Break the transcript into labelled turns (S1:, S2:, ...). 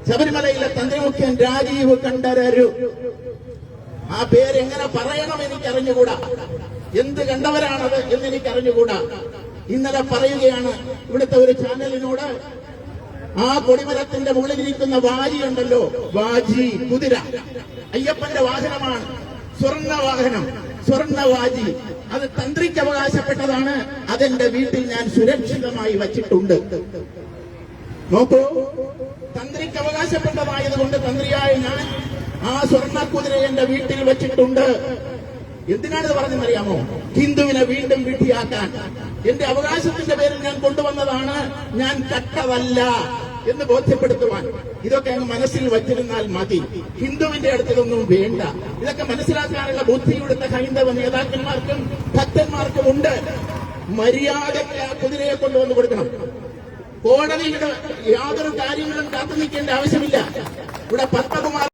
S1: ശബരിമലയിലെ തന്ത്രിമുഖ്യൻ രാജീവ് കണ്ഠരരു. ആ പേരെങ്ങനെ പറയണം എനിക്കറിഞ്ഞുകൂടാ. എന്ത് കണ്ടവരാണത് എന്നെനിക്കറിഞ്ഞുകൂടാ. ഇന്നലെ പറയുകയാണ് ഇവിടുത്തെ ഒരു ചാനലിനോട്, ആ കൊടിമരത്തിന്റെ മുകളിലിരിക്കുന്ന വാജിയുണ്ടല്ലോ, വാജി കുതിര, അയ്യപ്പന്റെ വാഹനമാണ്, സ്വർണ്ണ വാഹനം, സ്വർണ്ണ വാജി, അത് തന്ത്രിക്ക് അവകാശപ്പെട്ടതാണ്. അതെന്റെ വീട്ടിൽ ഞാൻ സുരക്ഷിതമായി വച്ചിട്ടുണ്ട്. നോക്കൂ, തന്ത്രിക്ക് അവകാശപ്പെട്ടതായതുകൊണ്ട് തന്ത്രിയായ ഞാൻ ആ സ്വർണ്ണ കുതിര എന്റെ വീട്ടിൽ വെച്ചിട്ടുണ്ട്. എന്തിനാണിത് പറഞ്ഞെന്നറിയാമോ? ഹിന്ദുവിനെ വീണ്ടും വിഡ്ഢിയാക്കാൻ. എന്റെ അവകാശത്തിന്റെ പേരിൽ ഞാൻ കൊണ്ടുവന്നതാണ്, ഞാൻ കട്ടതല്ല എന്ന് ബോധ്യപ്പെടുത്തുവാൻ. ഇതൊക്കെ അങ്ങ് മനസ്സിൽ വച്ചിരുന്നാൽ മതി. ഹിന്ദുവിന്റെ അടുത്തതൊന്നും വേണ്ട. ഇതൊക്കെ മനസ്സിലാക്കാനുള്ള ബുദ്ധി ഇവിടുത്തെ ഹൈന്ദവ നേതാക്കന്മാർക്കും ഭക്തന്മാർക്കും ഉണ്ട്. മര്യാദയ്ക്ക് ആ കുതിരയെ കൊണ്ടുവന്ന് കൊടുക്കണം. കോടതിയുടെ യാതൊരു കാര്യങ്ങളും കാത്തു നിൽക്കേണ്ട ആവശ്യമില്ല. ഇവിടെ പത്മകുമാർ